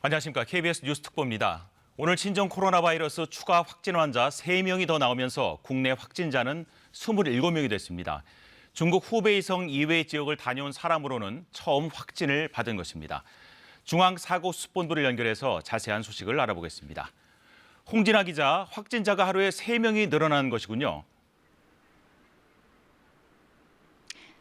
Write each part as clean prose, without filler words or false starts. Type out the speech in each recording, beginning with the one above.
안녕하십니까. KBS 뉴스 특보입니다. 오늘 신종 코로나 바이러스 추가 확진 환자 3명이 더 나오면서 국내 확진자는 27명이 됐습니다. 중국 후베이성 이외의 지역을 다녀온 사람으로는 처음 확진을 받은 것입니다. 중앙사고수습본부를 연결해서 자세한 소식을 알아보겠습니다. 홍진아 기자, 확진자가 하루에 3명이 늘어나는 것이군요.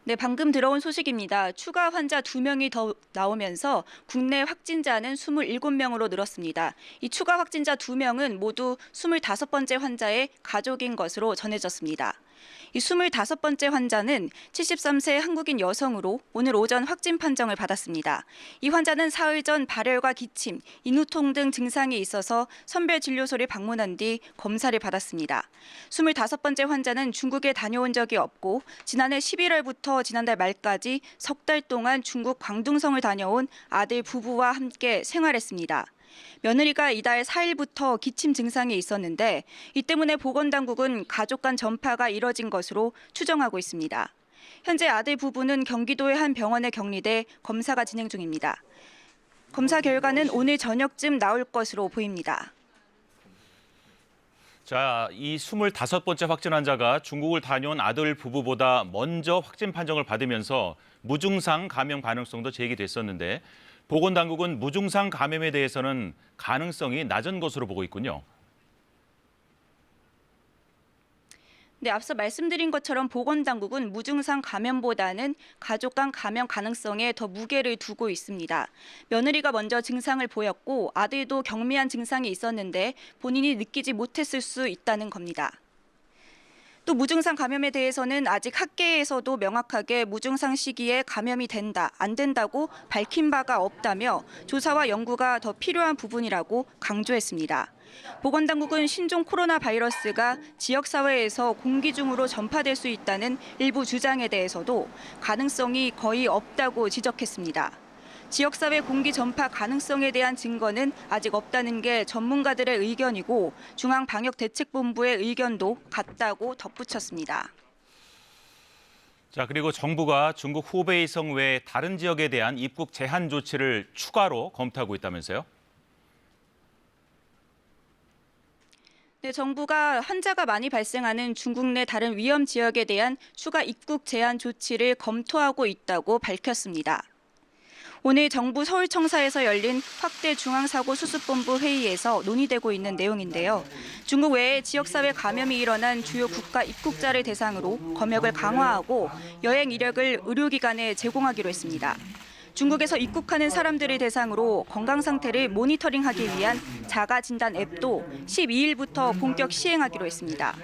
네, 방금 들어온 소식입니다. 추가 환자 2명이 더 나오면서 국내 확진자는 27명으로 늘었습니다. 이 추가 확진자 2명은 모두 25번째 환자의 가족인 것으로 전해졌습니다. 이 25번째 환자는 73세 한국인 여성으로 오늘 오전 확진 판정을 받았습니다. 이 환자는 사흘 전 발열과 기침, 인후통 등 증상이 있어서 선별진료소를 방문한 뒤 검사를 받았습니다. 25번째 환자는 중국에 다녀온 적이 없고 지난해 11월부터 지난달 말까지 석 달 동안 중국 광둥성을 다녀온 아들 부부와 함께 생활했습니다. 며느리가 이달 4일부터 기침 증상이 있었는데 이 때문에 보건당국은 가족 간 전파가 이뤄진 것으로 추정하고 있습니다. 현재 아들 부부는 경기도의 한 병원에 격리돼 검사가 진행 중입니다. 검사 결과는 오늘 저녁쯤 나올 것으로 보입니다. 자, 이 25번째 확진 환자가 중국을 다녀온 아들 부부보다 먼저 확진 판정을 받으면서 무증상 감염 가능성도 제기됐었는데 보건당국은 무증상 감염에 대해서는 가능성이 낮은 것으로 보고 있군요. 네, 앞서 말씀드린 것처럼 보건당국은 무증상 감염보다는 가족 간 감염 가능성에 더 무게를 두고 있습니다. 며느리가 먼저 증상을 보였고 아들도 경미한 증상이 있었는데 본인이 느끼지 못했을 수 있다는 겁니다. 또 무증상 감염에 대해서는 아직 학계에서도 명확하게 무증상 시기에 감염이 된다, 안 된다고 밝힌 바가 없다며 조사와 연구가 더 필요한 부분이라고 강조했습니다. 보건당국은 신종 코로나 바이러스가 지역사회에서 공기 중으로 전파될 수 있다는 일부 주장에 대해서도 가능성이 거의 없다고 지적했습니다. 지역사회 공기 전파 가능성에 대한 증거는 아직 없다는 게 전문가들의 의견이고 중앙방역대책본부의 의견도 같다고 덧붙였습니다. 자, 그리고 정부가 중국 후베이성 외 다른 지역에 대한 입국 제한 조치를 추가로 검토하고 있다면서요? 네, 정부가 환자가 많이 발생하는 중국 내 다른 위험 지역에 대한 추가 입국 제한 조치를 검토하고 있다고 밝혔습니다. 오늘 정부 서울청사에서 열린 확대 중앙사고수습본부 회의에서 논의되고 있는 내용인데요. 중국 외에 지역사회 감염이 일어난 주요 국가 입국자를 대상으로 검역을 강화하고 여행 이력을 의료기관에 제공하기로 했습니다. 중국에서 입국하는 사람들을 대상으로 건강 상태를 모니터링하기 위한 자가진단 앱도 12일부터 본격 시행하기로 했습니다.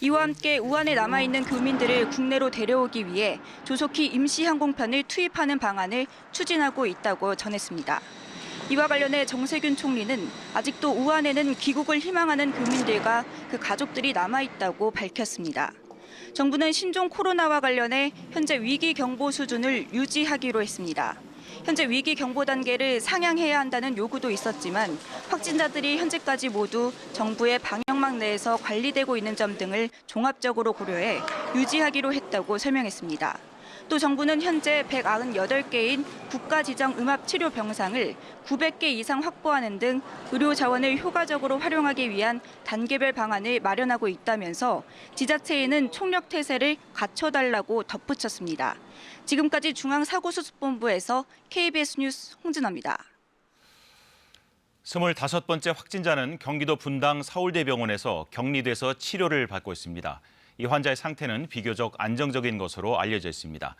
이와 함께 우한에 남아있는 교민들을 국내로 데려오기 위해 조속히 임시 항공편을 투입하는 방안을 추진하고 있다고 전했습니다. 이와 관련해 정세균 총리는 아직도 우한에는 귀국을 희망하는 교민들과 그 가족들이 남아있다고 밝혔습니다. 정부는 신종 코로나와 관련해 현재 위기 경보 수준을 유지하기로 했습니다. 현재 위기 경보 단계를 상향해야 한다는 요구도 있었지만 확진자들이 현재까지 모두 정부의 방역망 내에서 관리되고 있는 점 등을 종합적으로 고려해 유지하기로 했다고 설명했습니다. 또 정부는 현재 198개인 국가지정음압치료 병상을 900개 이상 확보하는 등 의료 자원을 효과적으로 활용하기 위한 단계별 방안을 마련하고 있다면서 지자체에는 총력 태세를 갖춰달라고 덧붙였습니다. 지금까지 중앙사고수습본부에서 KBS 뉴스 홍진아입니다. 25번째 확진자는 경기도 분당 서울대병원에서 격리돼서 치료를 받고 있습니다. 이 환자의 상태는 비교적 안정적인 것으로 알려져 있습니다.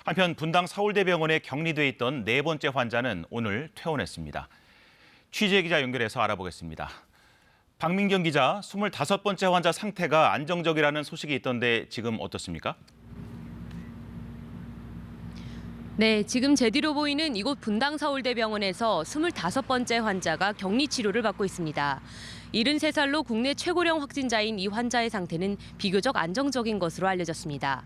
한편 분당 서울대병원에 격리돼 있던 4번째 환자는 오늘 퇴원했습니다. 취재 기자 연결해서 알아보겠습니다. 박민경 기자, 25번째 환자 상태가 안정적이라는 소식이 있던데 지금 어떻습니까? 네, 지금 제 뒤로 보이는 이곳 분당 서울대병원에서 25번째 환자가 격리 치료를 받고 있습니다. 73살로 국내 최고령 확진자인 이 환자의 상태는 비교적 안정적인 것으로 알려졌습니다.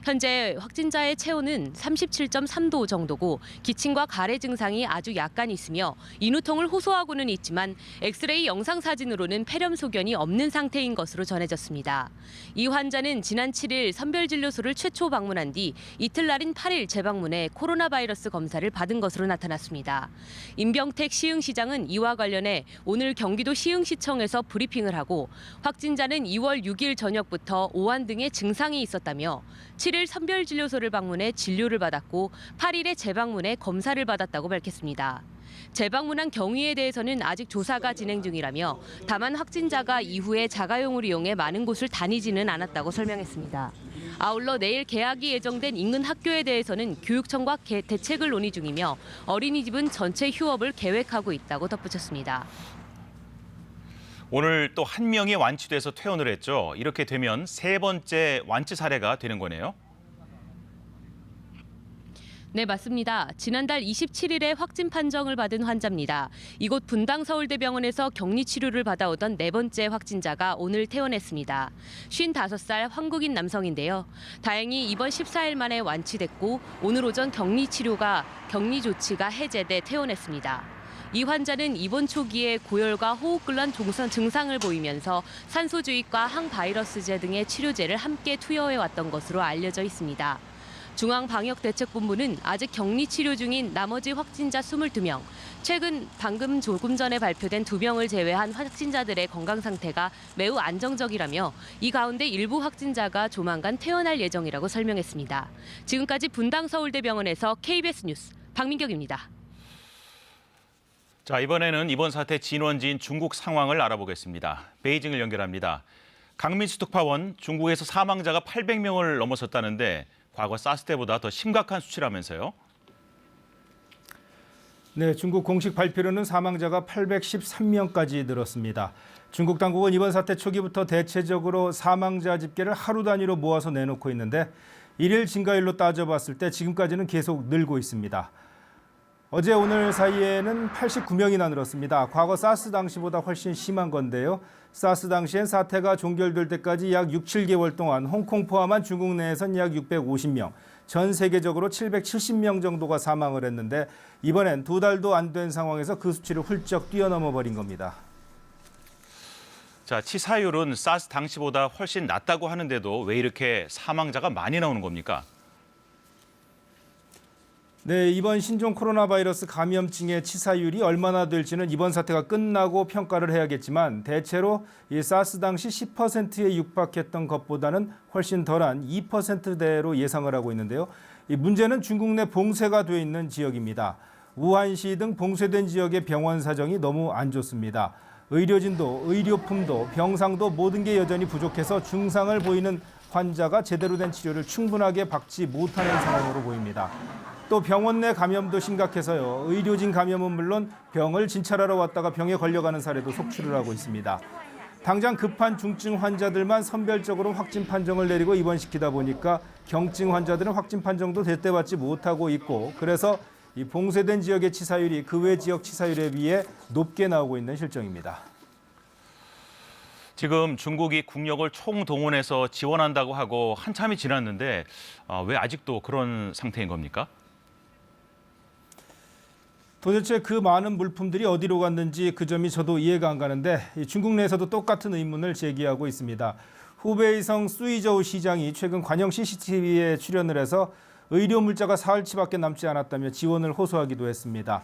현재 확진자의 체온은 37.3도 정도고 기침과 가래 증상이 아주 약간 있으며 인후통을 호소하고는 있지만 엑스레이 영상사진으로는 폐렴 소견이 없는 상태인 것으로 전해졌습니다. 이 환자는 지난 7일 선별진료소를 최초 방문한 뒤 이틀날인 8일 재방문해 코로나 바이러스 검사를 받은 것으로 나타났습니다. 임병택 시흥시장은 이와 관련해 오늘 경기도 시흥시청에서 브리핑을 하고 확진자는 2월 6일 저녁부터 오한 등의 증상이 있었다며 7일 선별진료소를 방문해 진료를 받았고 8일에 재방문해 검사를 받았다고 밝혔습니다. 재방문한 경위에 대해서는 아직 조사가 진행 중이라며 다만 확진자가 이후에 자가용을 이용해 많은 곳을 다니지는 않았다고 설명했습니다. 아울러 내일 개학이 예정된 인근 학교에 대해서는 교육청과 대책을 논의 중이며 어린이집은 전체 휴업을 계획하고 있다고 덧붙였습니다. 오늘 또 한 명이 완치돼서 퇴원을 했죠. 이렇게 되면 세 번째 완치 사례가 되는 거네요. 네, 맞습니다. 지난달 27일에 확진 판정을 받은 환자입니다. 이곳 분당서울대병원에서 격리 치료를 받아오던 네 번째 확진자가 오늘 퇴원했습니다. 55살 한국인 남성인데요. 다행히 이번 14일 만에 완치됐고 오늘 오전 격리 조치가 해제돼 퇴원했습니다. 이 환자는 입원 초기에 고열과 호흡곤란 증상을 보이면서 산소주입과 항바이러스제 등의 치료제를 함께 투여해왔던 것으로 알려져 있습니다. 중앙방역대책본부는 아직 격리 치료 중인 나머지 확진자 22명, 방금 조금 전에 발표된 2명을 제외한 확진자들의 건강 상태가 매우 안정적이라며 이 가운데 일부 확진자가 조만간 퇴원할 예정이라고 설명했습니다. 지금까지 분당서울대병원에서 KBS 뉴스 박민경입니다. 자, 이번에는 이번 사태 진원지인 중국 상황을 알아보겠습니다. 베이징을 연결합니다. 강민수 특파원, 중국에서 사망자가 800명을 넘어섰다는데 과거 사스 때보다 더 심각한 수치라면서요? 네, 중국 공식 발표로는 사망자가 813명까지 늘었습니다. 중국 당국은 이번 사태 초기부터 대체적으로 사망자 집계를 하루 단위로 모아서 내놓고 있는데 일일 증가율로 따져봤을 때 지금까지는 계속 늘고 있습니다. 어제 오늘 사이에는 89명이나 늘었습니다. 과거 사스 당시보다 훨씬 심한 건데요. 사스 당시엔 사태가 종결될 때까지 약 6, 7개월 동안 홍콩 포함한 중국 내에선 약 650명, 전 세계적으로 770명 정도가 사망을 했는데 이번엔 2달도 안 된 상황에서 그 수치를 훌쩍 뛰어넘어 버린 겁니다. 자, 치사율은 사스 당시보다 훨씬 낮다고 하는데도 왜 이렇게 사망자가 많이 나오는 겁니까? 네, 이번 신종 코로나 바이러스 감염증의 치사율이 얼마나 될지는 이번 사태가 끝나고 평가를 해야겠지만 대체로 이 사스 당시 10%에 육박했던 것보다는 훨씬 덜한 2%대로 예상을 하고 있는데요. 이 문제는 중국 내 봉쇄가 돼 있는 지역입니다. 우한시 등 봉쇄된 지역의 병원 사정이 너무 안 좋습니다. 의료진도, 의료품도, 병상도 모든 게 여전히 부족해서 증상을 보이는 환자가 제대로 된 치료를 충분하게 받지 못하는 상황으로 보입니다. 또 병원 내 감염도 심각해서요. 의료진 감염은 물론 병을 진찰하러 왔다가 병에 걸려가는 사례도 속출을 하고 있습니다. 당장 급한 중증 환자들만 선별적으로 확진 판정을 내리고 입원시키다 보니까 경증 환자들은 확진 판정도 제때 받지 못하고 있고 그래서 이 봉쇄된 지역의 치사율이 그 외 지역 치사율에 비해 높게 나오고 있는 실정입니다. 지금 중국이 국력을 총동원해서 지원한다고 하고 한참이 지났는데 왜 아직도 그런 상태인 겁니까? 도대체 그 많은 물품들이 어디로 갔는지 그 점이 저도 이해가 안 가는데 중국 내에서도 똑같은 의문을 제기하고 있습니다. 후베이성 수이저우 시장이 최근 관영 CCTV에 출연을 해서 의료 물자가 사흘치밖에 남지 않았다며 지원을 호소하기도 했습니다.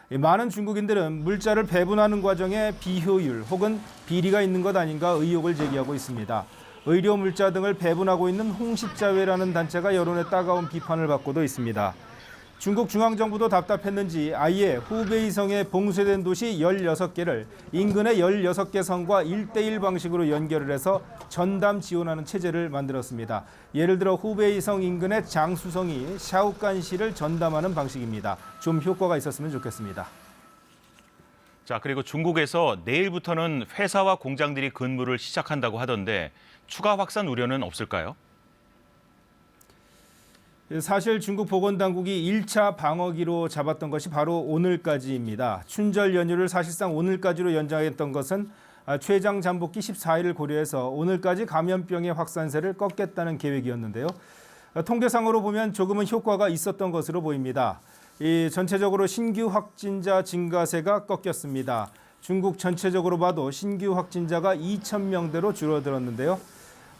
많은 중국인들은 물자를 배분하는 과정에 비효율 혹은 비리가 있는 것 아닌가 의혹을 제기하고 있습니다. 의료 물자 등을 배분하고 있는 홍십자회라는 단체가 여론의 따가운 비판을 받고도 있습니다. 중국 중앙정부도 답답했는지 아예 후베이성의 봉쇄된 도시 16개를 인근의 16개 성과 1대1 방식으로 연결을 해서 전담 지원하는 체제를 만들었습니다. 예를 들어 후베이성 인근의 장수성이 샤오간시를 전담하는 방식입니다. 좀 효과가 있었으면 좋겠습니다. 자, 그리고 중국에서 내일부터는 회사와 공장들이 근무를 시작한다고 하던데 추가 확산 우려는 없을까요? 사실 중국 보건당국이 1차 방어기로 잡았던 것이 바로 오늘까지입니다. 춘절 연휴를 사실상 오늘까지로 연장했던 것은 최장 잠복기 14일을 고려해서 오늘까지 감염병의 확산세를 꺾겠다는 계획이었는데요. 통계상으로 보면 조금은 효과가 있었던 것으로 보입니다. 전체적으로 신규 확진자 증가세가 꺾였습니다. 중국 전체적으로 봐도 신규 확진자가 2,000명대로 줄어들었는데요.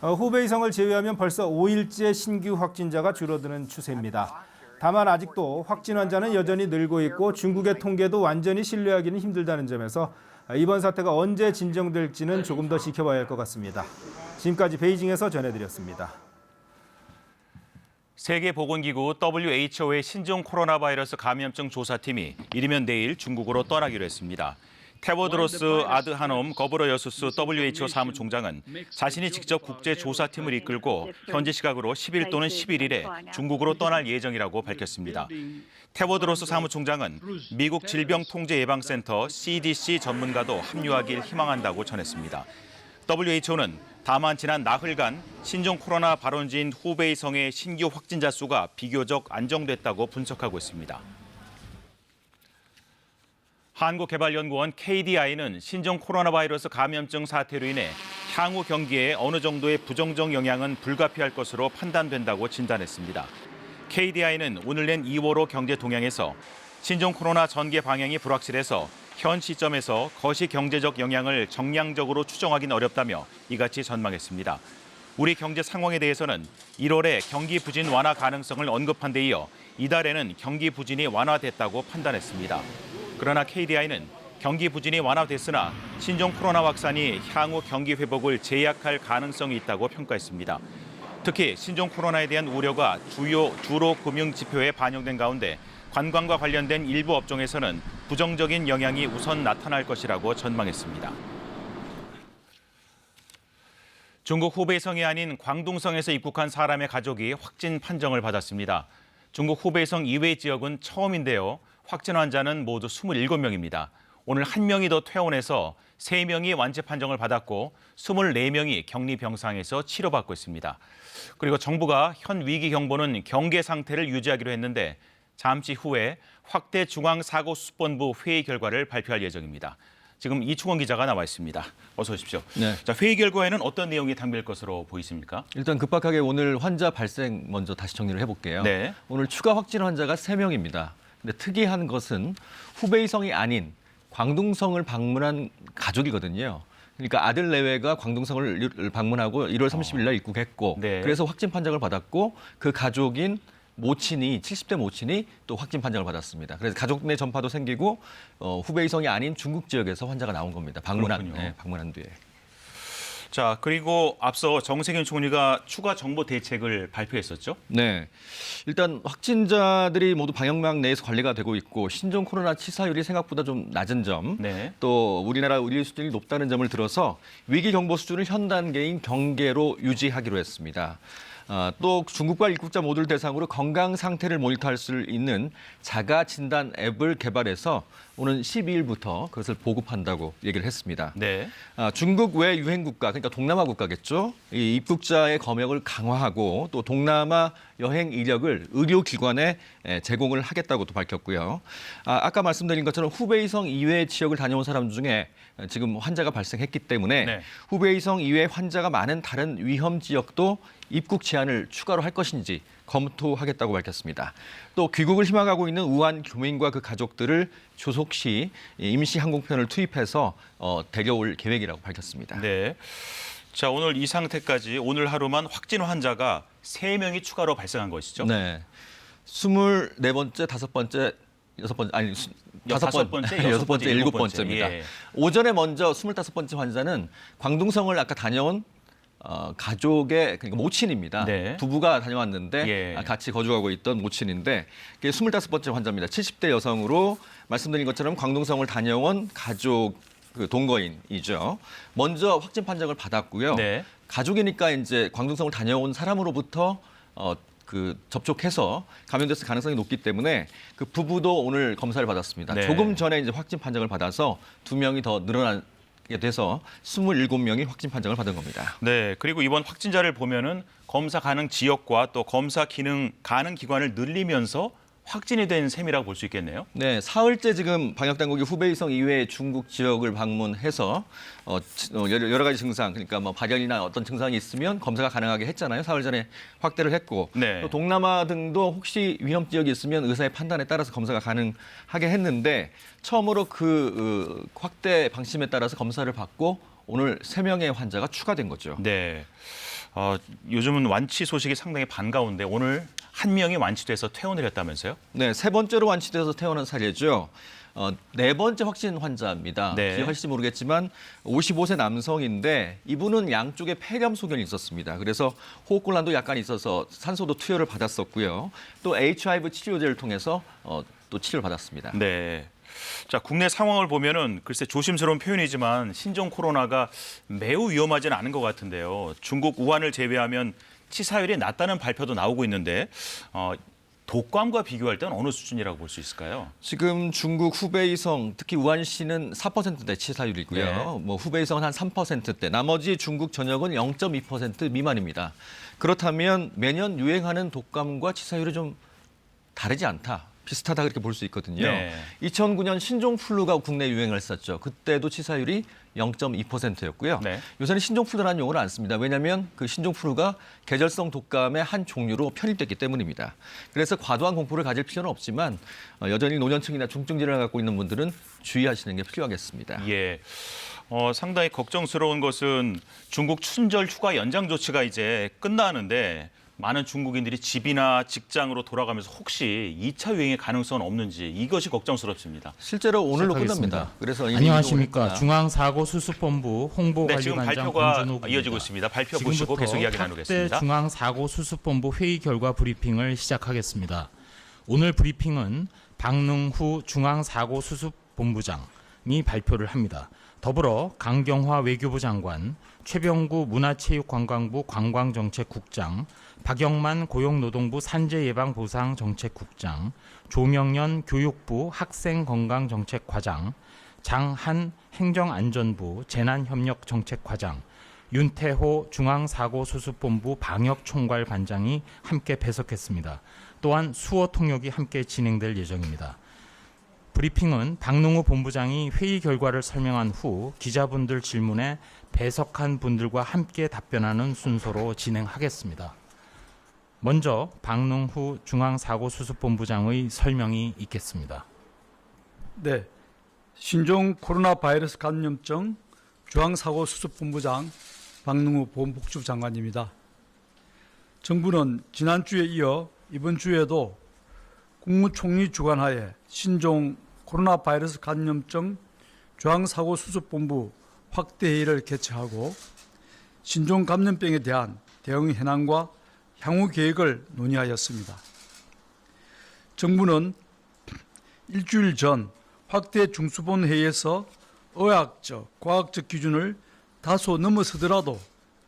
후베이성을 제외하면 벌써 5일째 신규 확진자가 줄어드는 추세입니다. 다만 아직도 확진 환자는 여전히 늘고 있고 중국의 통계도 완전히 신뢰하기는 힘들다는 점에서 이번 사태가 언제 진정될지는 조금 더 지켜봐야 할 것 같습니다. 지금까지 베이징에서 전해드렸습니다. 세계보건기구 WHO의 신종 코로나 바이러스 감염증 조사팀이 이르면 내일 중국으로 떠나기로 했습니다. 테워드로스 아드하놈 거브러여수스 WHO 사무총장은 자신이 직접 국제조사팀을 이끌고 현지 시각으로 10일 또는 11일에 중국으로 떠날 예정이라고 밝혔습니다. 테워드로스 사무총장은 미국 질병통제예방센터 CDC 전문가도 합류하길 희망한다고 전했습니다. WHO는 다만 지난 나흘간 신종 코로나 발원지인 후베이성의 신규 확진자 수가 비교적 안정됐다고 분석하고 있습니다. 한국개발연구원 KDI는 신종 코로나 바이러스 감염증 사태로 인해 향후 경기에 어느 정도의 부정적 영향은 불가피할 것으로 판단된다고 진단했습니다. KDI는 오늘 낸 2월호 경제 동향에서 신종 코로나 전개 방향이 불확실해서 현 시점에서 거시 경제적 영향을 정량적으로 추정하기는 어렵다며 이같이 전망했습니다. 우리 경제 상황에 대해서는 1월에 경기 부진 완화 가능성을 언급한 데 이어 이달에는 경기 부진이 완화됐다고 판단했습니다. 그러나 KDI는 경기 부진이 완화됐으나 신종 코로나 확산이 향후 경기 회복을 제약할 가능성이 있다고 평가했습니다. 특히 신종 코로나에 대한 우려가 주로 금융 지표에 반영된 가운데 관광과 관련된 일부 업종에서는 부정적인 영향이 우선 나타날 것이라고 전망했습니다. 중국 후베이성이 아닌 광둥성에서 입국한 사람의 가족이 확진 판정을 받았습니다. 중국 후베이성 이외 지역은 처음인데요. 확진 환자는 모두 27명입니다. 오늘 1명이 더 퇴원해서 3명이 완치 판정을 받았고 24명이 격리 병상에서 치료받고 있습니다. 그리고 정부가 현 위기 경보는 경계 상태를 유지하기로 했는데 잠시 후에 확대 중앙사고수습본부 회의 결과를 발표할 예정입니다. 지금 이충원 기자가 나와 있습니다. 어서 오십시오. 네. 자, 회의 결과에는 어떤 내용이 담길 것으로 보이십니까? 일단 급박하게 오늘 환자 발생 먼저 다시 정리를 해볼게요. 네. 오늘 추가 확진 환자가 3명입니다. 근데 특이한 것은 후베이성이 아닌 광둥성을 방문한 가족이거든요. 그러니까 아들 내외가 광둥성을 방문하고 1월 30일 날 입국했고 네. 그래서 확진 판정을 받았고 그 가족인 모친이 70대 모친이 또 확진 판정을 받았습니다. 그래서 가족 내 전파도 생기고 후베이성이 아닌 중국 지역에서 환자가 나온 겁니다. 방문한 뒤에. 자, 그리고 앞서 정세균 총리가 추가 정보 대책을 발표했었죠? 네. 일단 확진자들이 모두 방역망 내에서 관리가 되고 있고 신종 코로나 치사율이 생각보다 좀 낮은 점, 네. 또 우리나라 의료 수준이 높다는 점을 들어서 위기 경보 수준을 현 단계인 경계로 유지하기로 했습니다. 또 중국과 입국자 모두를 대상으로 건강 상태를 모니터할 수 있는 자가 진단 앱을 개발해서 오는 12일부터 그것을 보급한다고 얘기를 했습니다. 네. 중국 외 유행 국가, 그러니까 동남아 국가겠죠. 이 입국자의 검역을 강화하고 또 동남아 여행 이력을 의료기관에 제공을 하겠다고도 밝혔고요. 아까 말씀드린 것처럼 후베이성 이외 지역을 다녀온 사람 중에 지금 환자가 발생했기 때문에 네. 후베이성 이외 환자가 많은 다른 위험 지역도 입국 제한을 추가로 할 것인지 검토하겠다고 밝혔습니다. 또 귀국을 희망하고 있는 우한 교민과 그 가족들을 조속 시 임시 항공편을 투입해서 데려올 계획이라고 밝혔습니다. 네. 자, 오늘 이 상태까지 오늘 하루만 확진 환자가 3명이 추가로 발생한 것이죠? 네. 24번째, 5번째, 6번째, 아니, 5번째, 6번째, 7번째입니다. 예. 오전에 먼저 25번째 환자는 광둥성을 아까 다녀온 가족의 그러니까 모친입니다. 네. 부부가 다녀왔는데 예. 같이 거주하고 있던 모친인데 25번째 환자입니다. 70대 여성으로 말씀드린 것처럼 광둥성을 다녀온 가족 그 동거인이죠. 먼저 확진 판정을 받았고요. 네. 가족이니까 이제 광둥성을 다녀온 사람으로부터 접촉해서 감염됐을 가능성이 높기 때문에 그 부부도 오늘 검사를 받았습니다. 네. 조금 전에 이제 확진 판정을 받아서 2명이 더 늘어나게 돼서 27명이 확진 판정을 받은 겁니다. 네. 그리고 이번 확진자를 보면은 검사 가능 지역과 또 검사 기능 가능 기관을 늘리면서 확진이 된 셈이라고 볼 수 있겠네요. 네, 사흘째 지금 방역당국이 후베이성 이외의 중국 지역을 방문해서 여러 가지 증상, 그러니까 뭐 발열이나 어떤 증상이 있으면 검사가 가능하게 했잖아요. 사흘 전에 확대를 했고 네. 또 동남아 등도 혹시 위험 지역이 있으면 의사의 판단에 따라서 검사가 가능하게 했는데 처음으로 그 확대 방침에 따라서 검사를 받고 오늘 3명의 환자가 추가된 거죠. 네. 요즘은 완치 소식이 상당히 반가운데 오늘 한 명이 완치돼서 퇴원을 했다면서요? 네, 3번째로 완치돼서 퇴원한 사례죠. 4번째 확진 환자입니다. 네. 기억하실지 모르겠지만 55세 남성인데 이분은 양쪽에 폐렴 소견이 있었습니다. 그래서 호흡곤란도 약간 있어서 산소도 투여를 받았었고요. 또 HIV 치료제를 통해서 또 치료를 받았습니다. 네. 자, 국내 상황을 보면은 글쎄 조심스러운 표현이지만 신종 코로나가 매우 위험하지는 않은 것 같은데요. 중국 우한을 제외하면 치사율이 낮다는 발표도 나오고 있는데 독감과 비교할 때는 어느 수준이라고 볼 수 있을까요? 지금 중국 후베이성, 특히 우한시는 4%대 치사율이고요. 네. 뭐 후베이성은 한 3%대, 나머지 중국 전역은 0.2% 미만입니다. 그렇다면 매년 유행하는 독감과 치사율이 좀 다르지 않다. 비슷하다 그렇게 볼 수 있거든요. 네. 2009년 신종플루가 국내 유행을 했었죠. 그때도 치사율이 0.2%였고요. 네. 요새는 신종플루라는 용어를 안 씁니다. 왜냐하면 그 신종플루가 계절성 독감의 한 종류로 편입됐기 때문입니다. 그래서 과도한 공포를 가질 필요는 없지만 여전히 노년층이나 중증 질환을 갖고 있는 분들은 주의하시는 게 필요하겠습니다. 예. 상당히 걱정스러운 것은 중국 춘절 휴가 연장 조치가 이제 끝나는데 많은 중국인들이 집이나 직장으로 돌아가면서 혹시 2차 유행의 가능성은 없는지 이것이 걱정스럽습니다. 실제로 오늘로 시작하겠습니다. 끝납니다. 그래서 안녕하십니까. 중앙사고수습본부 네, 홍보관리관장 지금 발표가 권준욱입니다. 이어지고 있습니다. 발표 보시고 계속 이야기 나누겠습니다. 확대 중앙사고수습본부 회의 결과 브리핑을 시작하겠습니다. 오늘 브리핑은 박능후 중앙사고수습본부장이 발표를 합니다. 더불어 강경화 외교부 장관, 최병구 문화체육관광부 관광정책국장, 박영만 고용노동부 산재예방보상정책국장, 조명연 교육부 학생건강정책과장, 장한 행정안전부 재난협력정책과장, 윤태호 중앙사고수습본부 방역총괄반장이 함께 배석했습니다. 또한 수어 통역이 함께 진행될 예정입니다. 브리핑은 박능후 본부장이 회의 결과를 설명한 후 기자분들 질문에 배석한 분들과 함께 답변하는 순서로 진행하겠습니다. 먼저 박능후 중앙사고수습본부장의 설명이 있겠습니다. 네, 신종 코로나 바이러스 감염증 중앙사고수습본부장 박능후 보건복지부 장관입니다. 정부는 지난주에 이어 이번 주에도 국무총리 주관하에 신종 코로나 바이러스 감염증 중앙사고수습본부 확대회의를 개최하고 신종 감염병에 대한 대응 현안과 향후 계획을 논의하였습니다. 정부는 일주일 전 확대 중수본 회의에서 의학적, 과학적 기준을 다소 넘어서더라도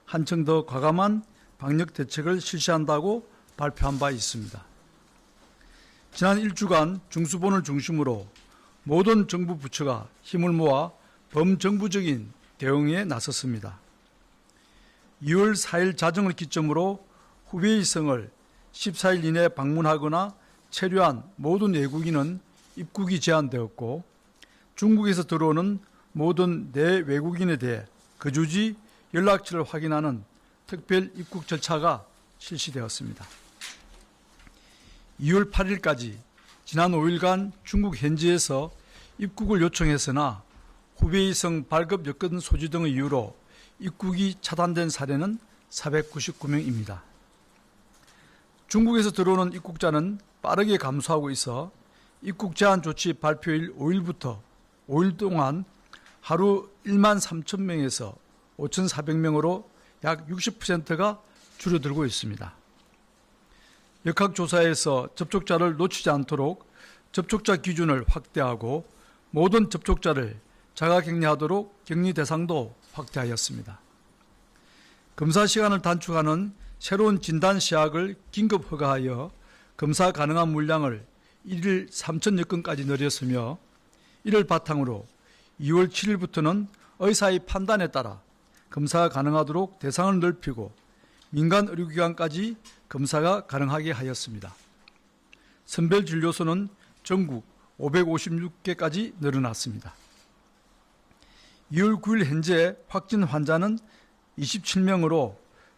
한층 더 과감한 방역 대책을 실시한다고 발표한 바 있습니다. 지난 일주간 중수본을 중심으로 모든 정부 부처가 힘을 모아 범정부적인 대응에 나섰습니다. 2월 4일 자정을 기점으로 후베이성을 14일 이내 방문하거나 체류한 모든 외국인은 입국이 제한되었고 중국에서 들어오는 모든 내외국인에 대해 거주지 연락처를 확인하는 특별 입국 절차가 실시되었습니다. 2월 8일까지 지난 5일간 중국 현지에서 입국을 요청했으나 후베이성 발급 여건 소지 등의 이유로 입국이 차단된 사례는 499명입니다. 중국에서 들어오는 입국자는 빠르게 감소하고 있어 입국 제한 조치 발표일 5일부터 5일 동안 하루 1만 3천 명에서 5,400명으로 약 60%가 줄어들고 있습니다. 역학조사에서 접촉자를 놓치지 않도록 접촉자 기준을 확대하고 모든 접촉자를 자가격리하도록 격리 대상도 확대하였습니다. 검사 시간을 단축하는 새로운 진단 시약을 긴급 허가하여 검사 가능한 물량을 1일 3,000여 건까지 늘렸으며 이를 바탕으로 2월 7일부터는 의사의 판단에 따라 검사가 가능하도록 대상을 넓히고 민간 의료기관까지 검사가 가능하게 하였습니다. 선별진료소는 전국 556개까지 늘어났습니다. 2월 9일 현재 확진 환자는 27명으로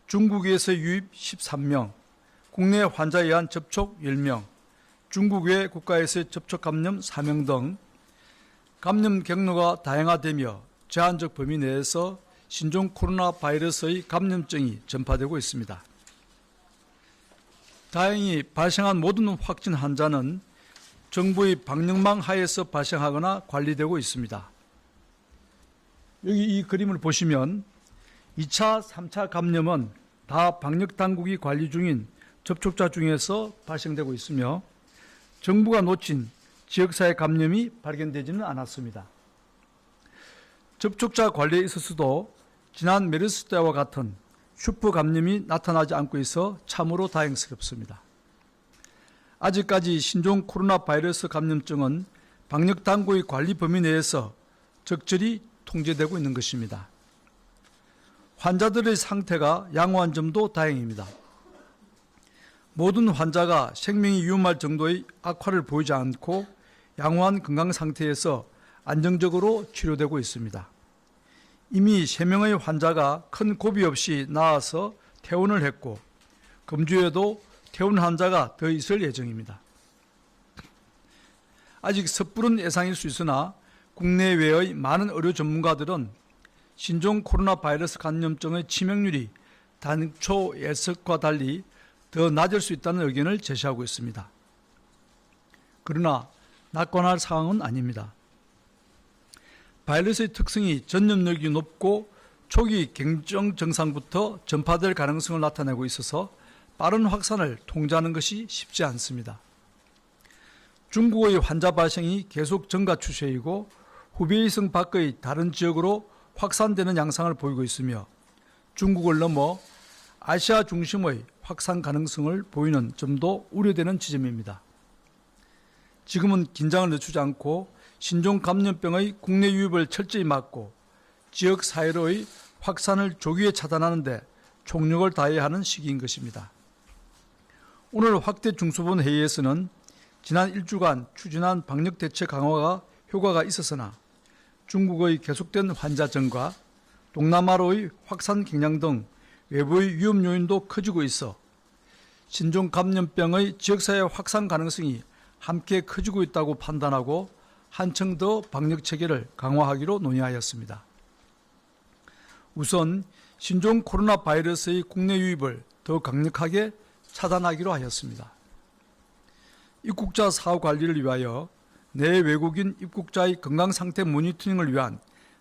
중국에서 유입 13명, 국내 환자에 의한 접촉 10명, 중국 외 국가에서의 접촉 감염 4명 등 감염 경로가 다양화되며 제한적 범위 내에서 신종 코로나 바이러스의 감염증이 전파되고 있습니다. 다행히 발생한 모든 확진 환자는 정부의 방역망 하에서 발생하거나 관리되고 있습니다. 여기 이 그림을 보시면 2차, 3차 감염은 다 방역당국이 관리 중인 접촉자 중에서 발생되고 있으며 정부가 놓친 지역사회 감염이 발견되지는 않았습니다. 접촉자 관리에 있어서도 지난 메르스 때와 같은 슈퍼 감염이 나타나지 않고 있어 참으로 다행스럽습니다. 아직까지 신종 코로나 바이러스 감염증은 방역당국의 관리 범위 내에서 적절히 통제되고 있는 것입니다. 환자들의 상태가 양호한 점도 다행입니다. 모든 환자가 생명이 위험할 정도의 악화를 보이지 않고 양호한 건강 상태에서 안정적으로 치료되고 있습니다. 이미 3명의 환자가 큰 고비 없이 나아서 퇴원을 했고 금주에도 퇴원 환자가 더 있을 예정입니다. 아직 섣부른 예상일 수 있으나 국내외의 많은 의료 전문가들은 신종 코로나 바이러스 감염증의 치명률이 당초 예측과 달리 더 낮을 수 있다는 의견을 제시하고 있습니다. 그러나 낙관할 상황은 아닙니다. 바이러스의 특성이 전염력이 높고 초기 경증 증상부터 전파될 가능성을 나타내고 있어서 빠른 확산을 통제하는 것이 쉽지 않습니다. 중국의 환자 발생이 계속 증가 추세이고 후베이성 밖의 다른 지역으로 확산되는 양상을 보이고 있으며 중국을 넘어 아시아 중심의 확산 가능성을 보이는 점도 우려되는 지점입니다. 지금은 긴장을 늦추지 않고 신종 감염병의 국내 유입을 철저히 막고 지역 사회로의 확산을 조기에 차단하는 데 총력을 다해야 하는 시기인 것입니다. 오늘 확대 중수본 회의에서는 지난 일주간 추진한 방역 대책 강화가 효과가 있었으나 중국의 계속된 환자 증가, 동남아로의 확산 경향 등 외부의 위험 요인도 커지고 있어 신종 감염병의 지역사회 확산 가능성이 함께 커지고 있다고 판단하고 한층 더 방역 체계를 강화하기로 논의하였습니다. 우선 신종 코로나 바이러스의 국내 유입을 더 강력하게 차단하기로 하였습니다. 입국자 사후 관리를 위하여 내 외국인 입국자의 건강 상태 모니터링을 위한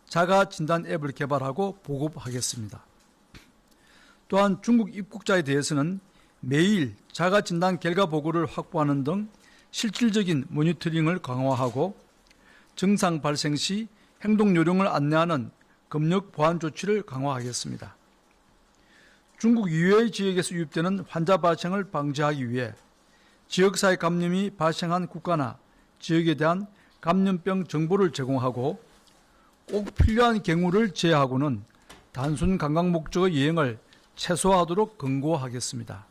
자가 진단 앱을 개발하고 보급하겠습니다. 또한 중국 입국자에 대해서는 매일 자가 진단 결과 보고를 확보하는 등 실질적인 모니터링을 강화하고 증상 발생 시 행동 요령을 안내하는 검역 보안 조치를 강화하겠습니다. 중국 이외의 지역에서 유입되는 환자 발생을 방지하기 위해 지역사회 감염이 발생한 국가나 지역에 대한 감염병 정보를 제공하고 꼭 필요한 경우를 제외하고는 단순 관광 목적의 여행을 최소화하도록 권고하겠습니다.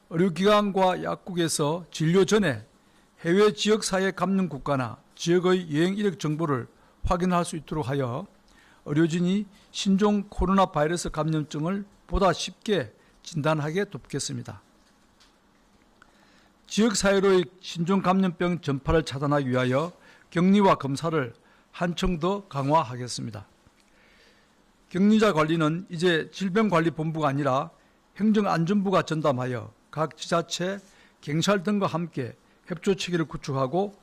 의료기관과 약국에서 진료 전에 해외 지역사회 감염 국가나 지역의 여행 이력 정보를 확인할 수 있도록 하여 의료진이 신종 코로나 바이러스 감염증을 보다 쉽게 진단하게 돕겠습니다. 지역사회로의 신종 감염병 전파를 차단하기 위하여 격리와 검사를 한층 더 강화하겠습니다. 격리자 관리는 이제 질병관리본부가 아니라 행정안전부가 전담하여 각 지자체, 경찰 등과 함께 협조 체계를 구축하고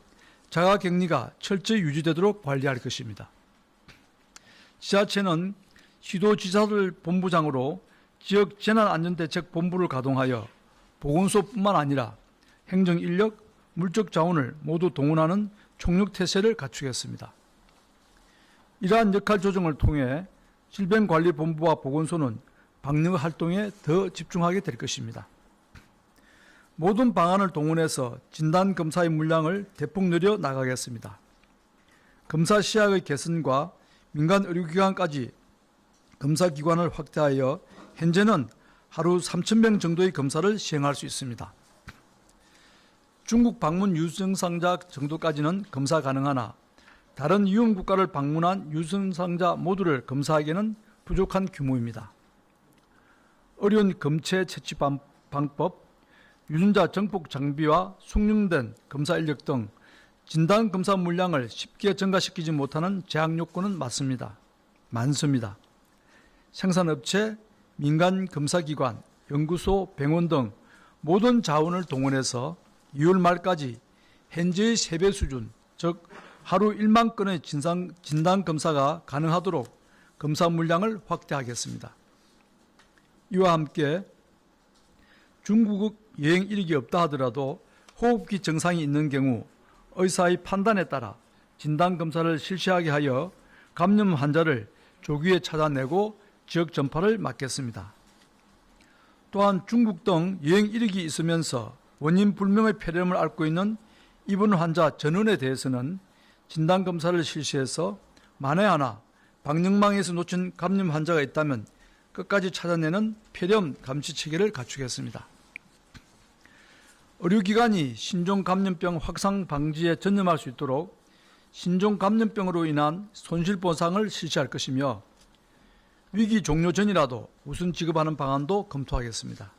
자가격리가 철저히 유지되도록 관리할 것입니다. 지자체는 시도지사들 본부장으로 지역 재난안전대책본부를 가동하여 보건소뿐만 아니라 행정인력, 물적 자원을 모두 동원하는 총력태세를 갖추겠습니다. 이러한 역할 조정을 통해 질병관리본부와 보건소는 방역 활동에 더 집중하게 될 것입니다. 모든 방안을 동원해서 진단검사의 물량을 대폭 늘려 나가겠습니다. 검사 시약의 개선과 민간 의료기관까지 검사기관을 확대하여 현재는 하루 3,000명 정도의 검사를 시행할 수 있습니다. 중국 방문 유증상자 정도까지는 검사 가능하나 다른 위험 국가를 방문한 유증상자 모두를 검사하기에는 부족한 규모입니다. 어려운 검체 채취 방법, 유전자 정폭 장비와 숙련된 검사 인력 등 진단 검사 물량을 쉽게 증가시키지 못하는 제약 요건은 많습니다. 생산업체, 민간 검사기관, 연구소, 병원 등 모든 자원을 동원해서 2월 말까지 현재의 3배 수준, 즉 하루 1만 건의 진단 검사가 가능하도록 검사 물량을 확대하겠습니다. 이와 함께 중국 여행 이력이 없다 하더라도 호흡기 증상이 있는 경우 의사의 판단에 따라 진단 검사를 실시하게 하여 감염 환자를 조기에 찾아내고 지역 전파를 막겠습니다. 또한 중국 등 여행 이력이 있으면서 원인 불명의 폐렴을 앓고 있는 입원 환자 전원에 대해서는 진단 검사를 실시해서 만에 하나 방역망에서 놓친 감염 환자가 있다면 끝까지 찾아내는 폐렴 감시 체계를 갖추겠습니다. 의료기관이 신종 감염병 확산 방지에 전념할 수 있도록 신종 감염병으로 인한 손실 보상을 실시할 것이며 위기 종료 전이라도 우선 지급하는 방안도 검토하겠습니다.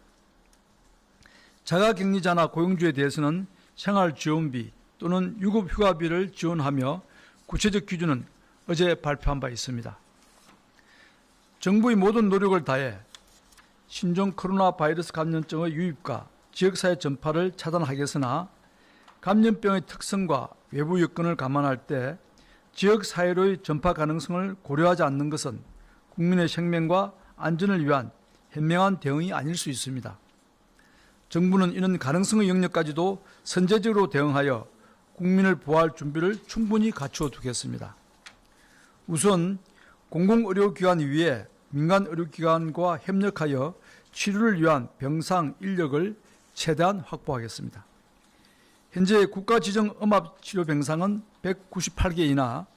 자가격리자나 고용주에 대해서는 생활지원비 또는 유급휴가비를 지원하며 구체적 기준은 어제 발표한 바 있습니다. 정부의 모든 노력을 다해 신종 코로나 바이러스 감염증의 유입과 지역사회 전파를 차단하겠으나 감염병의 특성과 외부 여건을 감안할 때 지역사회로의 전파 가능성을 고려하지 않는 것은 국민의 생명과 안전을 위한 현명한 대응이 아닐 수 있습니다. 정부는 이런 가능성의 영역까지도 선제적으로 대응하여 국민을 보호할 준비를 충분히 갖추어 두겠습니다. 우선 공공의료기관 위에 민간의료기관과 협력하여 치료를 위한 병상 인력을 최대한 확보하겠습니다. 현재 국가지정음압치료병상은 198개이나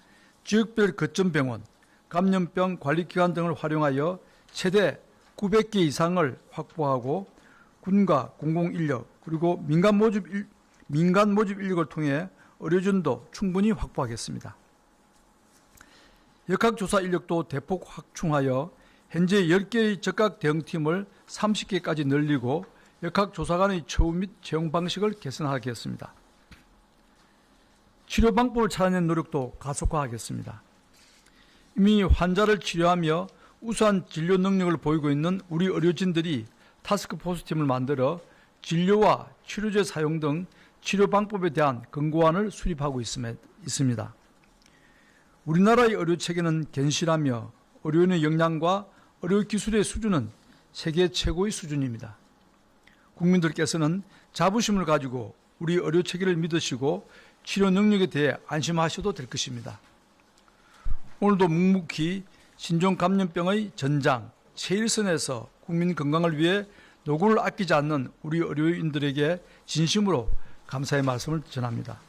지역별 거점병원, 감염병 관리기관 등을 활용하여 최대 900개 이상을 확보하고 군과 공공인력 그리고 민간 모집 인력을 통해 의료진도 충분히 확보하겠습니다. 역학조사 인력도 대폭 확충하여 현재 10개의 적각 대응팀을 30개까지 늘리고 역학조사관의 처우 및 채용 방식을 개선하겠습니다. 치료 방법을 찾아내는 노력도 가속화하겠습니다. 이미 환자를 치료하며 우수한 진료 능력을 보이고 있는 우리 의료진들이 타스크포스팀을 만들어 진료와 치료제 사용 등 치료 방법에 대한 권고안을 수립하고 있습니다. 우리나라의 의료체계는 견실하며 의료인의 역량과 의료기술의 수준은 세계 최고의 수준입니다. 국민들께서는 자부심을 가지고 우리 의료체계를 믿으시고 치료 능력에 대해 안심하셔도 될 것입니다. 오늘도 묵묵히 신종 감염병의 전장, 최일선에서 국민 건강을 위해 노고를 아끼지 않는 우리 의료인들에게 진심으로 감사의 말씀을 전합니다.